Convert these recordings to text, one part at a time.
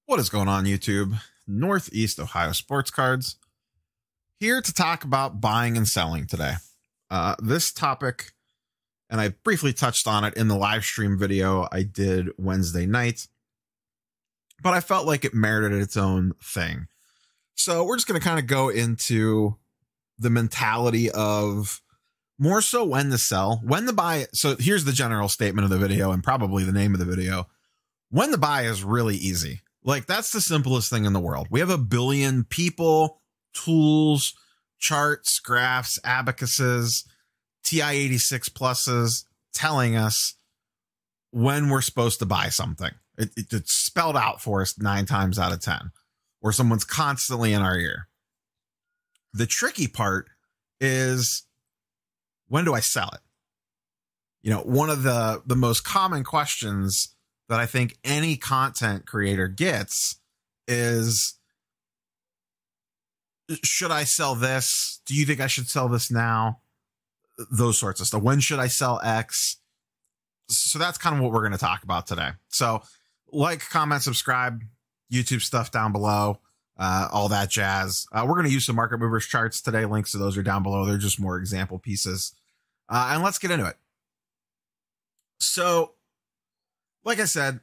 What is going on, YouTube? Northeast Ohio Sports Cards here to talk about buying and selling today. This topic, and I briefly touched on it in the live stream video I did Wednesday night, but I felt like it merited its own thing. So we're just going to kind of go into the mentality of more so when to sell, when to buy. So here's the general statement of the video and probably the name of the video. When to buy is really easy. Like, that's the simplest thing in the world. We have a billion people, tools, charts, graphs, abacuses, TI-86 pluses telling us when we're supposed to buy something. It's spelled out for us 9 times out of 10, or someone's constantly in our ear. The tricky part is, when do I sell it? You know, one of the most common questions that I think any content creator gets is, should I sell this? Do you think I should sell this now? Those sorts of stuff. When should I sell X? So that's kind of what we're going to talk about today. So like, comment, subscribe, YouTube stuff down below, all that jazz. We're going to use some market movers charts today. Links to those are down below. They're just more example pieces. And let's get into it. So, like I said,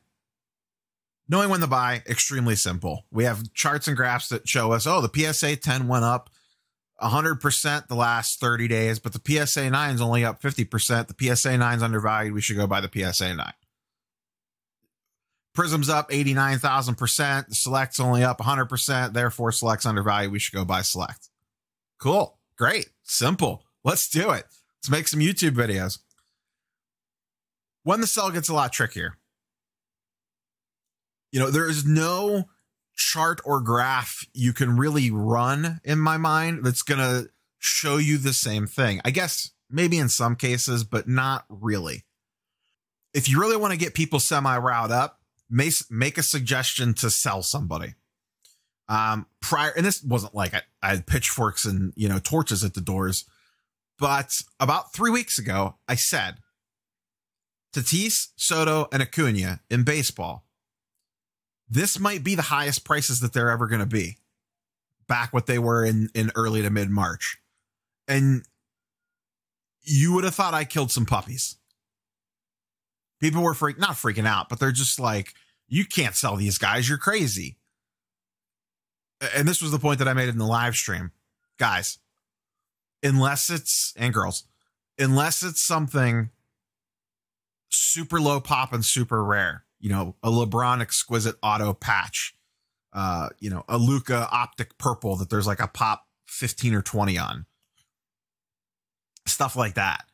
knowing when to buy, extremely simple. We have charts and graphs that show us, oh, the PSA 10 went up 100% the last 30 days, but the PSA 9 is only up 50%. The PSA 9 is undervalued. We should go buy the PSA 9. Prism's up 89,000%. Select's only up 100%. Therefore, Select's undervalued. We should go buy Select. Cool. Great. Simple. Let's do it. Let's make some YouTube videos. When the sell gets a lot trickier. You know, there is no chart or graph you can really run in my mind that's going to show you the same thing. I guess maybe in some cases, but not really. If you really want to get people semi-riled up, make a suggestion to sell somebody. Prior, and this wasn't like I had pitchforks and, you know, torches at the doors, but about 3 weeks ago, I said, Tatis, Soto, and Acuna in baseball, this might be the highest prices that they're ever going to be, back what they were in early to mid-March. And you would have thought I killed some puppies. People were not freaking out, but they're just like, you can't sell these guys. You're crazy. And this was the point that I made in the live stream. Guys, unless it's, and girls, unless it's something super low pop and super rare, you know, a LeBron exquisite auto patch, you know, a Luka optic purple that there's like a pop 15 or 20 on, stuff like that,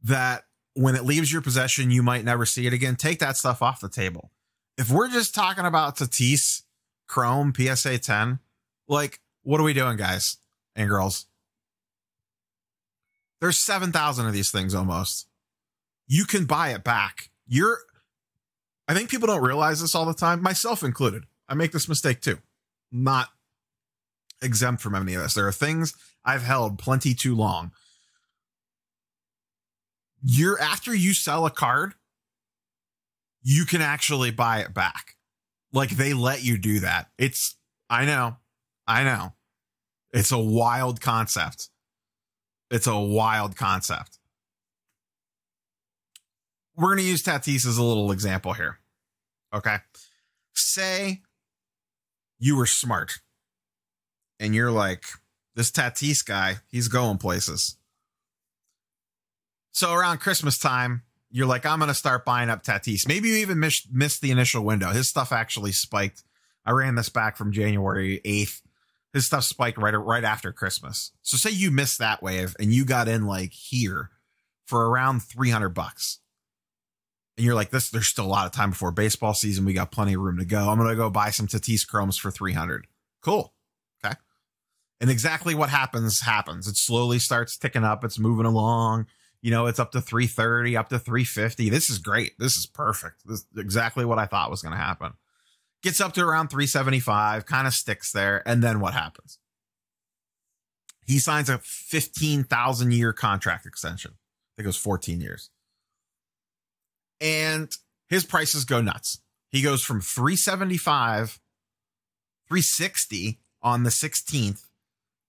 that when it leaves your possession, you might never see it again. Take that stuff off the table. If we're just talking about Tatis, Chrome, PSA 10, like, what are we doing, guys and girls? There's 7,000 of these things almost. You can buy it back. I think people don't realize this all the time, myself included. I make this mistake too. Not exempt from any of this. There are things I've held plenty too long. After you sell a card, you can actually buy it back. Like, they let you do that. I know. It's a wild concept. It's a wild concept. We're going to use Tatis as a little example here. Okay. Say you were smart and you're like, this Tatis guy, he's going places. So around Christmas time, you're like, I'm going to start buying up Tatis. Maybe you even missed the initial window. His stuff actually spiked. I ran this back from January 8th. His stuff spiked right after Christmas. So say you missed that wave and you got in like here for around $300. And you're like, there's still a lot of time before baseball season. We got plenty of room to go. I'm going to go buy some Tatis Chromes for $300. Cool. Okay. And exactly what happens. It slowly starts ticking up. It's moving along. You know, it's up to 330, up to 350. This is great. This is perfect. This is exactly what I thought was going to happen. Gets up to around 375, kind of sticks there. And then what happens? He signs a 15,000-year contract extension. I think it was 14 years. And his prices go nuts. He goes from 375 360 on the 16th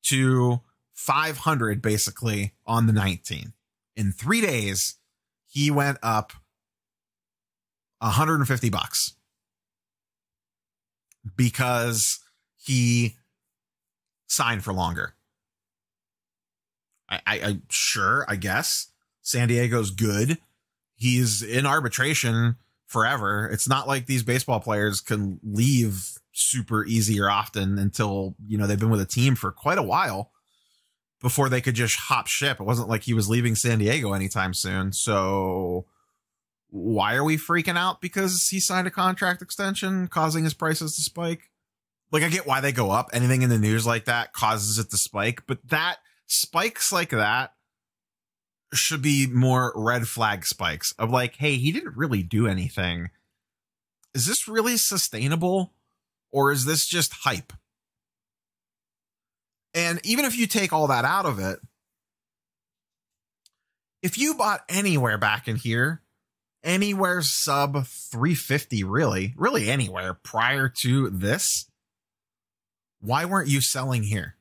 to 500 basically on the 19th. In 3 days, he went up $150 because he signed for longer. I sure, I guess San Diego's good. He's in arbitration forever. It's not like these baseball players can leave super easy or often until, you know, they've been with a team for quite a while before they could just hop ship. It wasn't like he was leaving San Diego anytime soon. So why are we freaking out because he signed a contract extension causing his prices to spike? Like, I get why they go up. Anything in the news like that causes it to spike, but that spikes like that should be more red flag spikes of like, hey, he didn't really do anything. Is this really sustainable, or is this just hype? And even if you take all that out of it, if you bought anywhere back in here, anywhere sub 350, really anywhere prior to this, why weren't you selling here?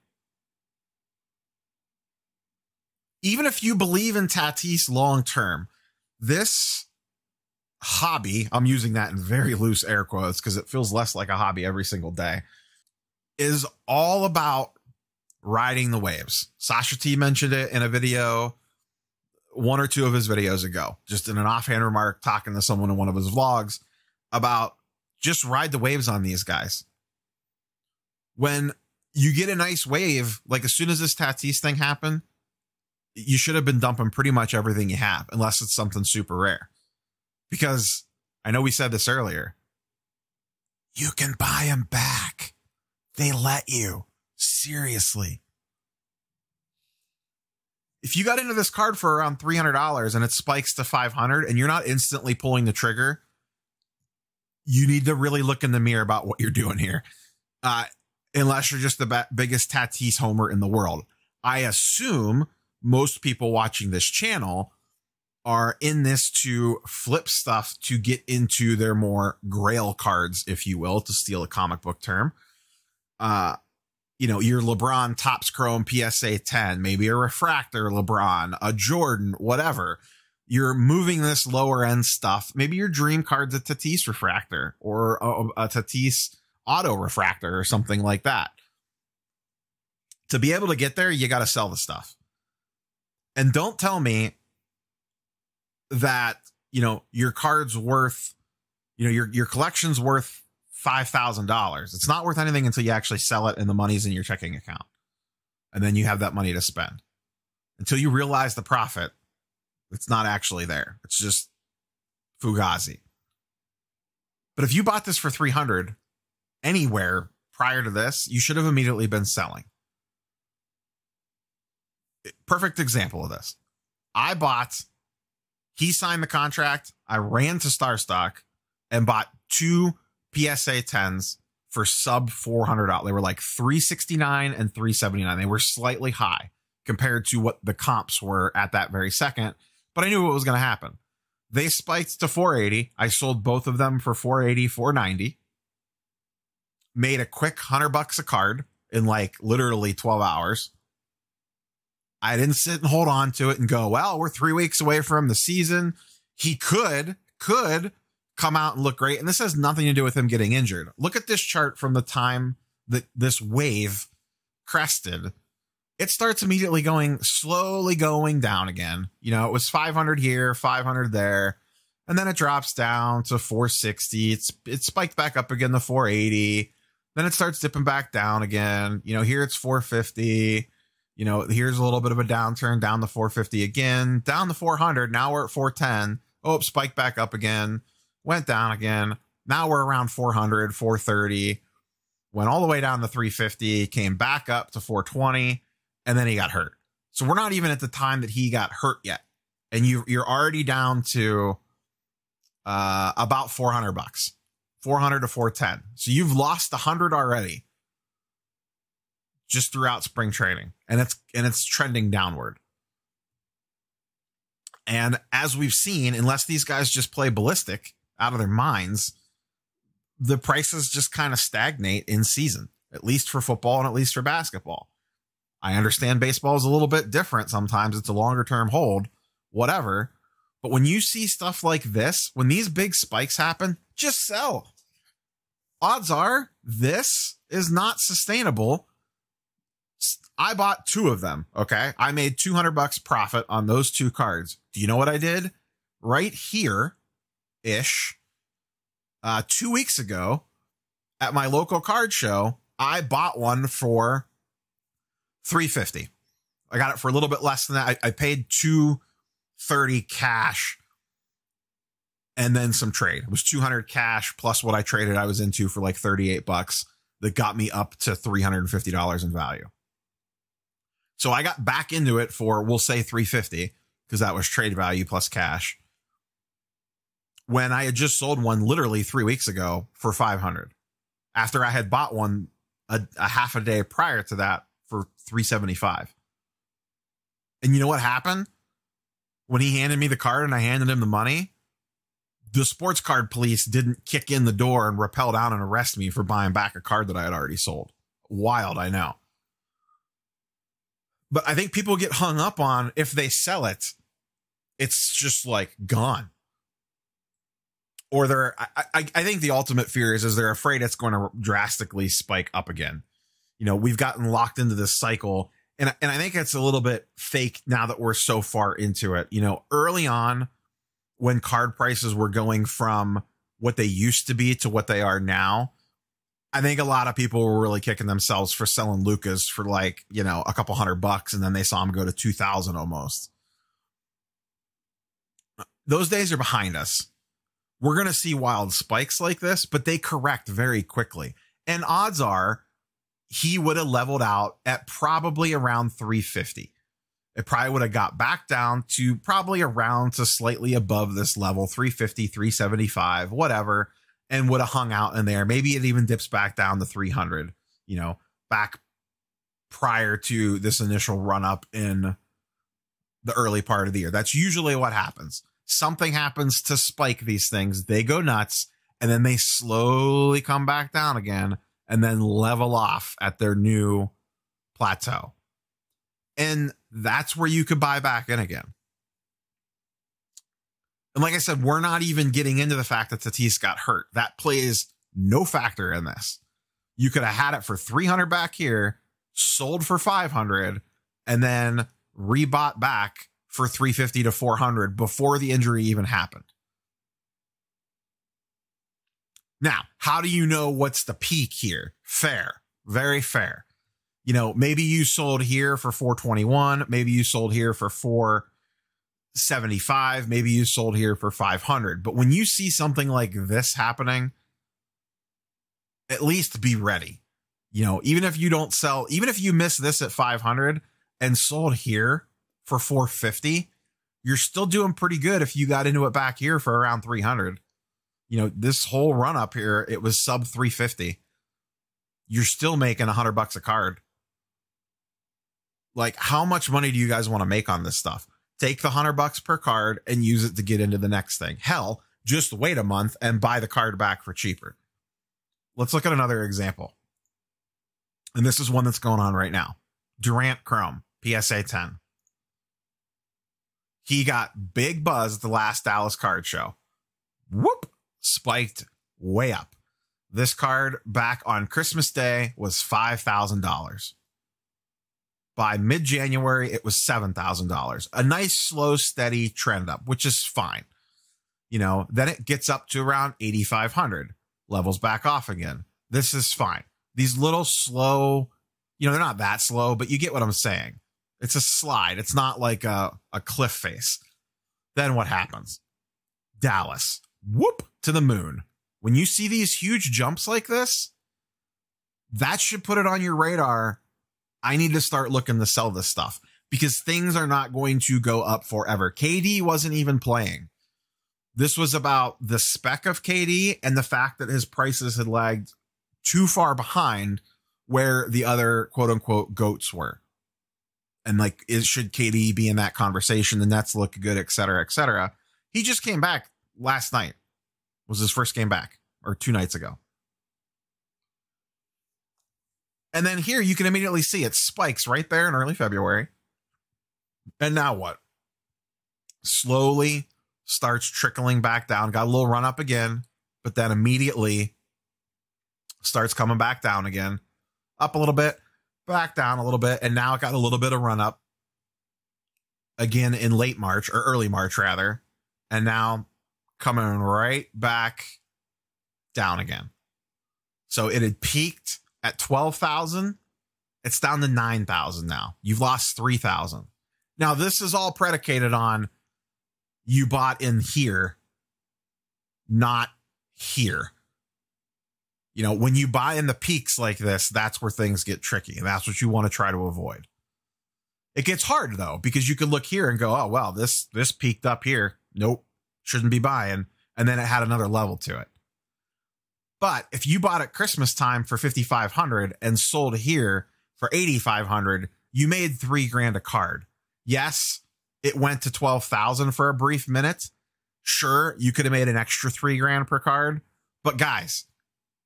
Even if you believe in Tatis long term, this hobby, I'm using that in very loose air quotes because it feels less like a hobby every single day, is all about riding the waves. Sasha T mentioned it in a video, one or two of his videos ago, just in an offhand remark, talking to someone in one of his vlogs about just ride the waves on these guys. When you get a nice wave, like as soon as this Tatis thing happened, you should have been dumping pretty much everything you have, unless it's something super rare. Because I know we said this earlier, you can buy them back. They let you. Seriously. If you got into this card for around $300 and it spikes to 500 and you're not instantly pulling the trigger, you need to really look in the mirror about what you're doing here. Unless you're just the biggest Tatis homer in the world. I assume most people watching this channel are in this to flip stuff to get into their more grail cards, if you will, to steal a comic book term. You know, your LeBron Topps Chrome PSA 10, maybe a refractor LeBron, a Jordan, whatever. You're moving this lower end stuff. Maybe your dream card's a Tatis refractor or a Tatis auto refractor or something like that. To be able to get there, you got to sell the stuff. And don't tell me that, you know, your card's worth, you know, your collection's worth $5,000. It's not worth anything until you actually sell it and the money's in your checking account. And then you have that money to spend. Until you realize the profit, it's not actually there. It's just fugazi. But if you bought this for $300 anywhere prior to this, you should have immediately been selling. Perfect example of this. He signed the contract. I ran to Star Stock and bought two PSA 10s for sub $400. They were like $369 and $379. They were slightly high compared to what the comps were at that very second, but I knew what was going to happen. They spiked to $480. I sold both of them for $480, $490. Made a quick $100 a card in like literally 12 hours. I didn't sit and hold on to it and go, well, we're 3 weeks away from the season. He could come out and look great. And this has nothing to do with him getting injured. Look at this chart from the time that this wave crested. It starts immediately slowly going down again. You know, it was 500 here, 500 there. And then it drops down to 460. It spiked back up again to 480. Then it starts dipping back down again. You know, here it's 450. You know, here's a little bit of a downturn down to 450 again, down to 400. Now we're at 410. Oh, spiked back up again, went down again. Now we're around 400, 430, went all the way down to 350, came back up to 420, and then he got hurt. So we're not even at the time that he got hurt yet. And you're already down to about $400, 400 to 410. So you've lost 100 already. Just throughout spring training, and it's trending downward. And as we've seen, unless these guys just play ballistic out of their minds, the prices just kind of stagnate in season, at least for football and at least for basketball. I understand baseball is a little bit different. Sometimes it's a longer term hold, whatever. But when you see stuff like this, when these big spikes happen, just sell. Odds are this is not sustainable. I bought 2 of them. Okay. I made $200 profit on those 2 cards. Do you know what I did? Right here ish. 2 weeks ago at my local card show, I bought one for $350. I got it for a little bit less than that. I paid $230 cash and then some trade. It was $200 cash plus what I traded I was into for like $38 that got me up to $350 in value. So I got back into it for, we'll say $350 because that was trade value plus cash, when I had just sold one literally 3 weeks ago for $500 after I had bought one a half a day prior to that for $375. And you know what happened? When he handed me the card and I handed him the money, the sports card police didn't kick in the door and rappel down and arrest me for buying back a card that I had already sold. Wild, I know. But I think people get hung up on if they sell it, it's just like gone. Or I think the ultimate fear is they're afraid it's going to drastically spike up again. You know, we've gotten locked into this cycle, and I think it's a little bit fake now that we're so far into it. You know, early on when card prices were going from what they used to be to what they are now, I think a lot of people were really kicking themselves for selling Lucas for like, you know, a couple $100, and then they saw him go to 2,000 almost. Those days are behind us. We're going to see wild spikes like this, but they correct very quickly. And odds are he would have leveled out at probably around 350. It probably would have got back down to probably around to slightly above this level, 350, 375, whatever, and would have hung out in there. Maybe it even dips back down to 300, you know, back prior to this initial run up in the early part of the year. That's usually what happens. Something happens to spike these things. They go nuts, and then they slowly come back down again and then level off at their new plateau. And that's where you could buy back in again. And like I said, we're not even getting into the fact that Tatis got hurt. That plays no factor in this. You could have had it for $300 back here, sold for $500, and then rebought back for $350 to $400 before the injury even happened. Now, how do you know what's the peak here? Fair, very fair. You know, maybe you sold here for $421. Maybe you sold here for $475. Maybe you sold here for $500. But when you see something like this happening, at least be ready. You know, even if you don't sell, even if you miss this at $500 and sold here for $450, you're still doing pretty good if you got into it back here for around $300. You know, this whole run up here, it was sub $350. You're still making $100 a card. Like, how much money do you guys want to make on this stuff? Take the $100 per card and use it to get into the next thing. Hell, just wait a month and buy the card back for cheaper. Let's look at another example. And this is one that's going on right now. Durant Chrome, PSA 10. He got big buzz at the last Dallas card show. Whoop! Spiked way up. This card back on Christmas Day was $5,000. By mid-January, it was $7,000. A nice, slow, steady trend up, which is fine. You know, then it gets up to around 8,500. Levels back off again. This is fine. These little slow, you know, they're not that slow, but you get what I'm saying. It's a slide. It's not like a cliff face. Then what happens? Dallas. Whoop to the moon. When you see these huge jumps like this, that should put it on your radar. I need to start looking to sell this stuff because things are not going to go up forever. KD wasn't even playing. This was about the spec of KD and the fact that his prices had lagged too far behind where the other quote unquote GOATs were. And like, should KD be in that conversation? The Nets look good, et cetera, et cetera. He just came back last night. Was his first game back or 2 nights ago. And then here you can immediately see it spikes right there in early February. And now what? Slowly starts trickling back down. Got a little run up again, but then immediately starts coming back down again. Up a little bit, back down a little bit. And now it got a little bit of run up again in late March, or early March rather. And now coming right back down again. So it had peaked at 12,000. It's down to 9,000 now. You've lost 3,000. Now, this is all predicated on you bought in here, not here. You know, when you buy in the peaks like this, that's where things get tricky. And that's what you want to try to avoid. It gets hard, though, because you could look here and go, oh, well, this peaked up here. Nope, shouldn't be buying. And then it had another level to it. But if you bought at Christmas time for 5,500 and sold here for 8,500, you made $3,000 a card. Yes, it went to 12,000 for a brief minute. Sure, you could have made an extra $3,000 per card. But guys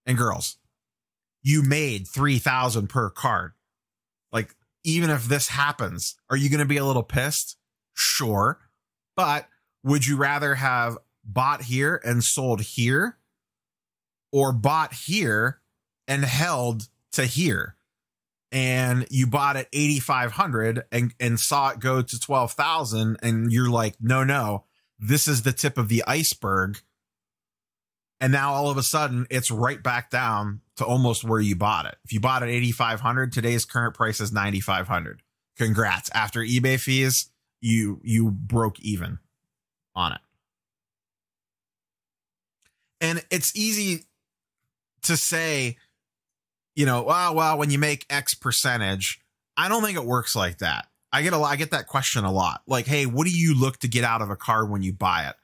and girls, you made 3,000 per card. Like, even if this happens, are you going to be a little pissed? Sure. But would you rather have bought here and sold here, or bought here and held to here? And you bought at 8,500 and saw it go to 12,000, and you're like, no, this is the tip of the iceberg. And now all of a sudden it's right back down to almost where you bought it. If you bought at 8,500, today's current price is 9,500. Congrats. After eBay fees, you broke even on it. And it's easy to say, you know, well, when you make X percentage, I don't think it works like that. I get that question a lot. Like, hey, what do you look to get out of a card when you buy it?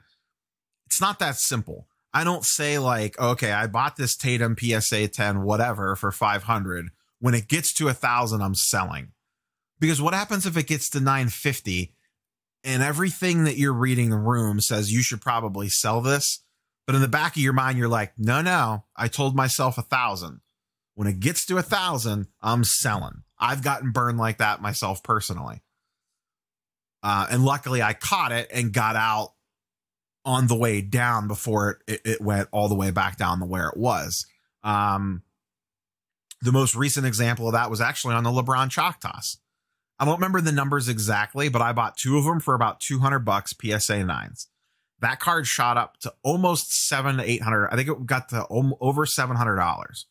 It's not that simple. I don't say like, okay, I bought this Tatum PSA 10, whatever, for 500. When it gets to 1,000, I'm selling. Because what happens if it gets to 950 and everything that you're reading the room says you should probably sell this, but in the back of your mind, you're like, no, I told myself 1,000. When it gets to 1,000, I'm selling. I've gotten burned like that myself personally. And luckily I caught it and got out on the way down before it went all the way back down to where it was. The most recent example of that was actually on the LeBron chalk toss. I don't remember the numbers exactly, but I bought 2 of them for about $200 PSA 9s. That card shot up to almost $700 to $800. I think it got to over $700.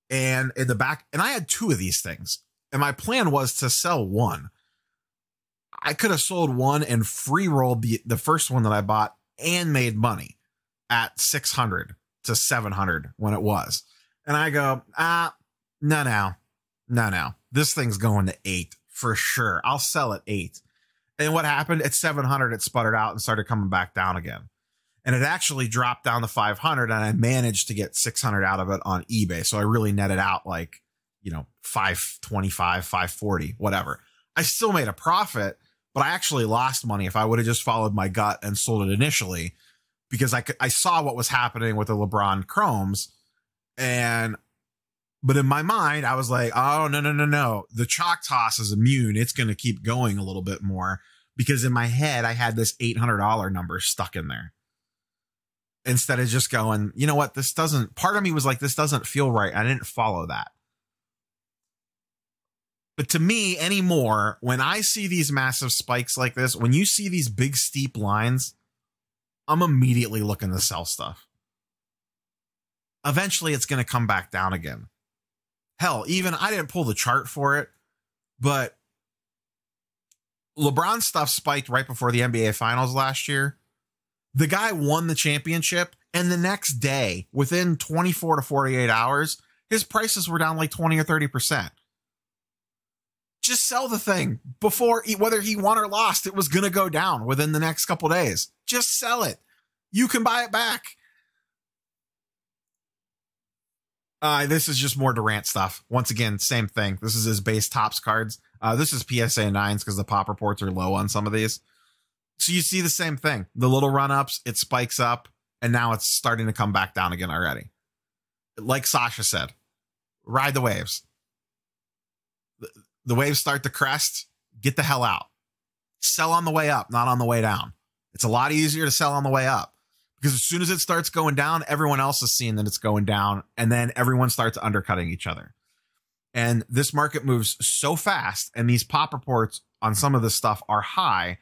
And in the back, and I had 2 of these things, and my plan was to sell one. I could have sold one and free rolled the first one that I bought and made money at 600 to 700 when it was. And I go, no. This thing's going to 8 for sure. I'll sell at 8. And what happened at 700, it sputtered out and started coming back down again. And it actually dropped down to 500, and I managed to get 600 out of it on eBay. So I really netted out like, 525, 540, whatever. I still made a profit, but I actually lost money if I would have just followed my gut and sold it initially, because I saw what was happening with the LeBron Chromes. But in my mind, I was like, oh, no. The chalk toss is immune. It's going to keep going a little bit more, because in my head, I had this $800 number stuck in there. Instead of just going, you know what, part of me was like, this doesn't feel right. I didn't follow that. But to me anymore, when I see these massive spikes like this, when you see these big steep lines, I'm immediately looking to sell stuff. Eventually it's going to come back down again. Hell, even I didn't pull the chart for it, but LeBron stuff spiked right before the NBA Finals last year. The guy won the championship, and the next day, within 24 to 48 hours, his prices were down like 20 or 30%. Just sell the thing before, whether he won or lost, it was going to go down within the next couple days. Just sell it. You can buy it back. This is just more Durant stuff. Once again, same thing. This is his base tops cards. This is PSA 9s because the pop reports are low on some of these. So you see the same thing. The little run-ups, it spikes up, and now it's starting to come back down again already. Like Sasha said, ride the waves. the waves start to crest, get the hell out. Sell on the way up, not on the way down. It's a lot easier to sell on the way up because as soon as it starts going down, everyone else is seeing that it's going down, and then everyone starts undercutting each other. And this market moves so fast, and these pop reports on some of this stuff are high.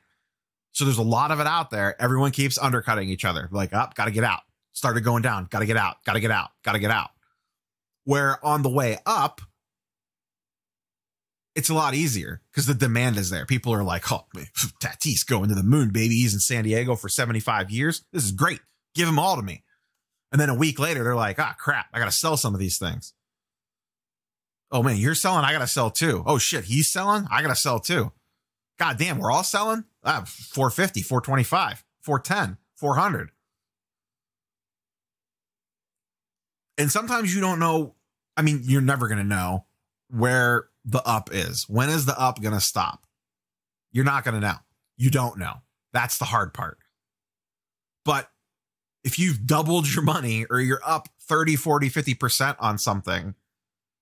So there's a lot of it out there. Everyone keeps undercutting each other. Like, up, got to get out. Started going down. Got to get out. Got to get out. Got to get out. Where on the way up, it's a lot easier because the demand is there. People are like, oh, Tatis going to the moon, baby. He's in San Diego for 75 years. This is great. Give them all to me. And then a week later, they're like, ah, crap. I got to sell some of these things. Oh, man, you're selling. I got to sell too. Oh, shit. He's selling. I got to sell too. God damn, we're all selling. 450, 425, 410, 400. And sometimes you don't know. I mean, you're never going to know where the up is. When is the up going to stop? You're not going to know. You don't know. That's the hard part. But if you've doubled your money or you're up 30, 40, 50% on something,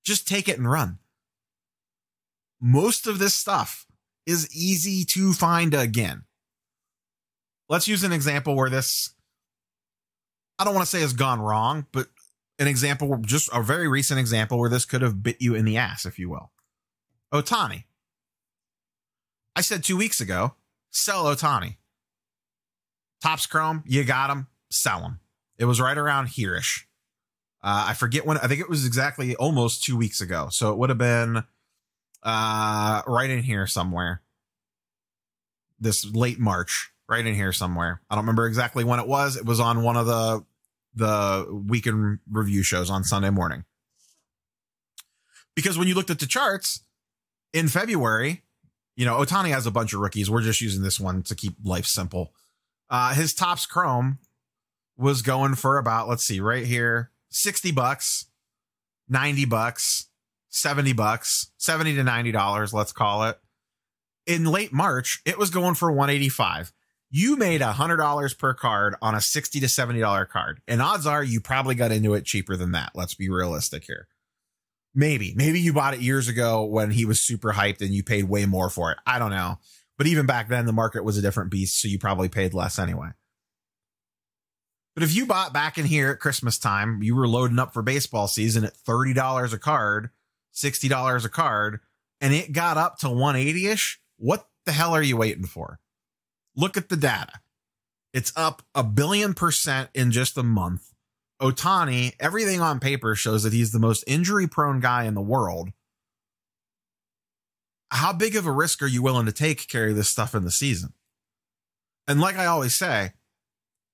just take it and run. Most of this stuff is easy to find again. Let's use an example where this, I don't want to say has gone wrong, but an example, just a very recent example where this could have bit you in the ass, if you will. Ohtani. I said 2 weeks ago, sell Ohtani. Topps Chrome, you got him, sell him. It was right around here-ish. I forget when, I think it was exactly almost 2 weeks ago. So it would have been right in here somewhere. This late March, right in here somewhere. I don't remember exactly when it was. It was on one of the weekend review shows on Sunday morning. Because when you looked at the charts in February, you know, Ohtani has a bunch of rookies. We're just using this one to keep life simple. His Topps Chrome was going for about, let's see, right here, $60, $90, $70, $70 to $90, let's call it. In late March, it was going for $185. You made $100 per card on a $60 to $70 card. And odds are you probably got into it cheaper than that. Let's be realistic here. Maybe you bought it years ago when he was super hyped and you paid way more for it. I don't know. But even back then, the market was a different beast. So you probably paid less anyway. But if you bought back in here at Christmas time, you were loading up for baseball season at $30 a card, $60 a card, and it got up to 180-ish. What the hell are you waiting for? Look at the data. It's up 1 billion% in just a month. Ohtani, everything on paper shows that he's the most injury-prone guy in the world. How big of a risk are you willing to take to carry this stuff in the season? And like I always say,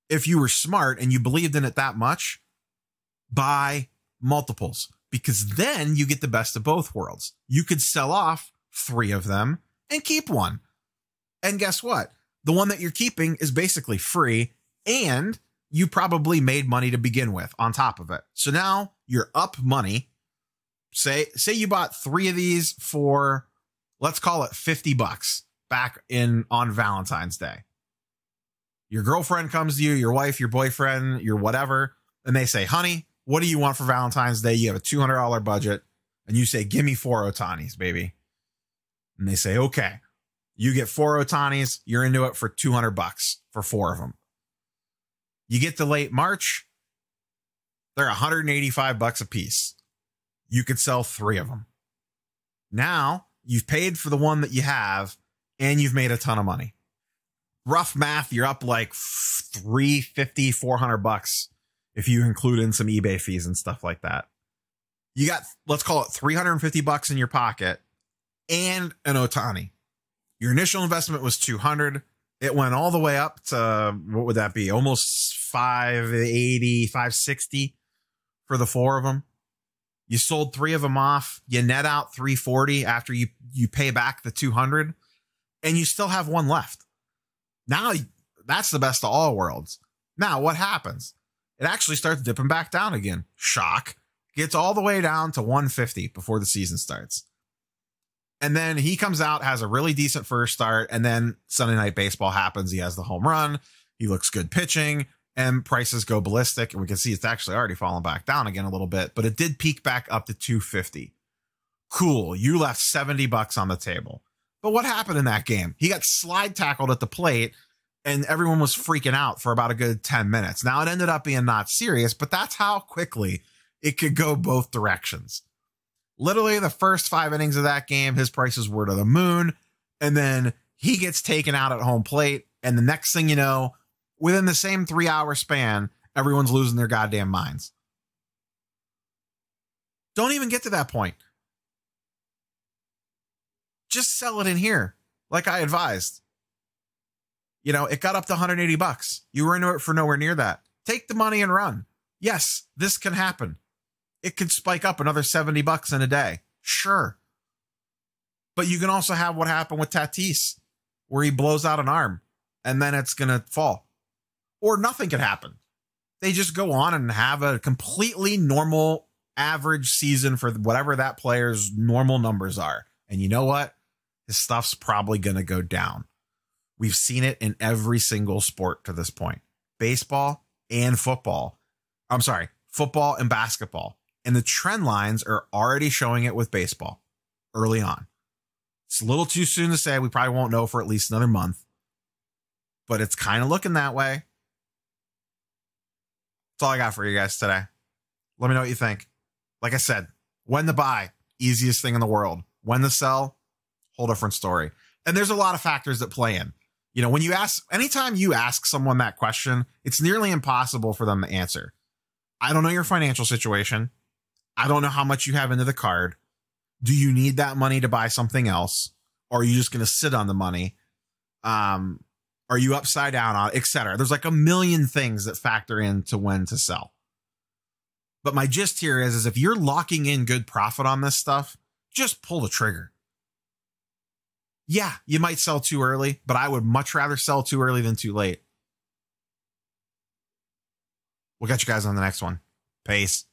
if you were smart and you believed in it that much, buy multiples, because then you get the best of both worlds. You could sell off 3 of them and keep one. And guess what? The one that you're keeping is basically free, and you probably made money to begin with on top of it. So now you're up money. Say you bought 3 of these for, let's call it $50 back on Valentine's Day. Your girlfriend comes to you, your wife, your boyfriend, your whatever, and they say, honey, what do you want for Valentine's Day? You have a $200 budget, and you say, give me 4 Ohtanis, baby. And they say, okay. You get 4 Ohtanis, you're into it for $200 for 4 of them. You get to late March, they're $185 a piece. You could sell 3 of them. Now you've paid for the one that you have, and you've made a ton of money. Rough math, you're up like $350, $400 if you include in some eBay fees and stuff like that. You got, let's call it $350 in your pocket and an Ohtani. Your initial investment was $200. It went all the way up to, what would that be? Almost $580, $560 for the 4 of them. You sold 3 of them off. You net out $340 after you pay back the $200, and you still have 1 left. Now that's the best of all worlds. Now what happens? It actually starts dipping back down again. Shock. Gets all the way down to $150 before the season starts. And then he comes out, has a really decent first start, and then Sunday Night Baseball happens. He has the home run. He looks good pitching, and prices go ballistic. And we can see it's actually already fallen back down again a little bit, but it did peak back up to $250. Cool. You left $70 on the table. But what happened in that game? He got slide tackled at the plate and everyone was freaking out for about a good 10 minutes. Now it ended up being not serious, but that's how quickly it could go both directions. Literally the first 5 innings of that game, his prices were to the moon. And then he gets taken out at home plate. And the next thing you know, within the same 3-hour span, everyone's losing their goddamn minds. Don't even get to that point. Just sell it in here, like I advised. You know, it got up to $180. You were into it for nowhere near that. Take the money and run. Yes, this can happen. It could spike up another $70 in a day. Sure. But you can also have what happened with Tatis, where he blows out an arm and then it's going to fall. Or nothing could happen. They just go on and have a completely normal average season for whatever that player's normal numbers are. And you know what? His stuff's probably going to go down. We've seen it in every single sport to this point. Baseball and football. I'm sorry, football and basketball. And the trend lines are already showing it with baseball early on. It's a little too soon to say. We probably won't know for at least another month. But it's kind of looking that way. That's all I got for you guys today. Let me know what you think. Like I said, when to buy, easiest thing in the world. When to sell, whole different story. And there's a lot of factors that play in. You know, when you ask, anytime you ask someone that question, it's nearly impossible for them to answer. I don't know your financial situation. I don't know how much you have into the card. Do you need that money to buy something else? Or are you just going to sit on the money? Are you upside down on it, etc.? There's like a million things that factor into when to sell. But my gist here is if you're locking in good profit on this stuff, just pull the trigger. Yeah, you might sell too early, but I would much rather sell too early than too late. We'll catch you guys on the next one. Peace.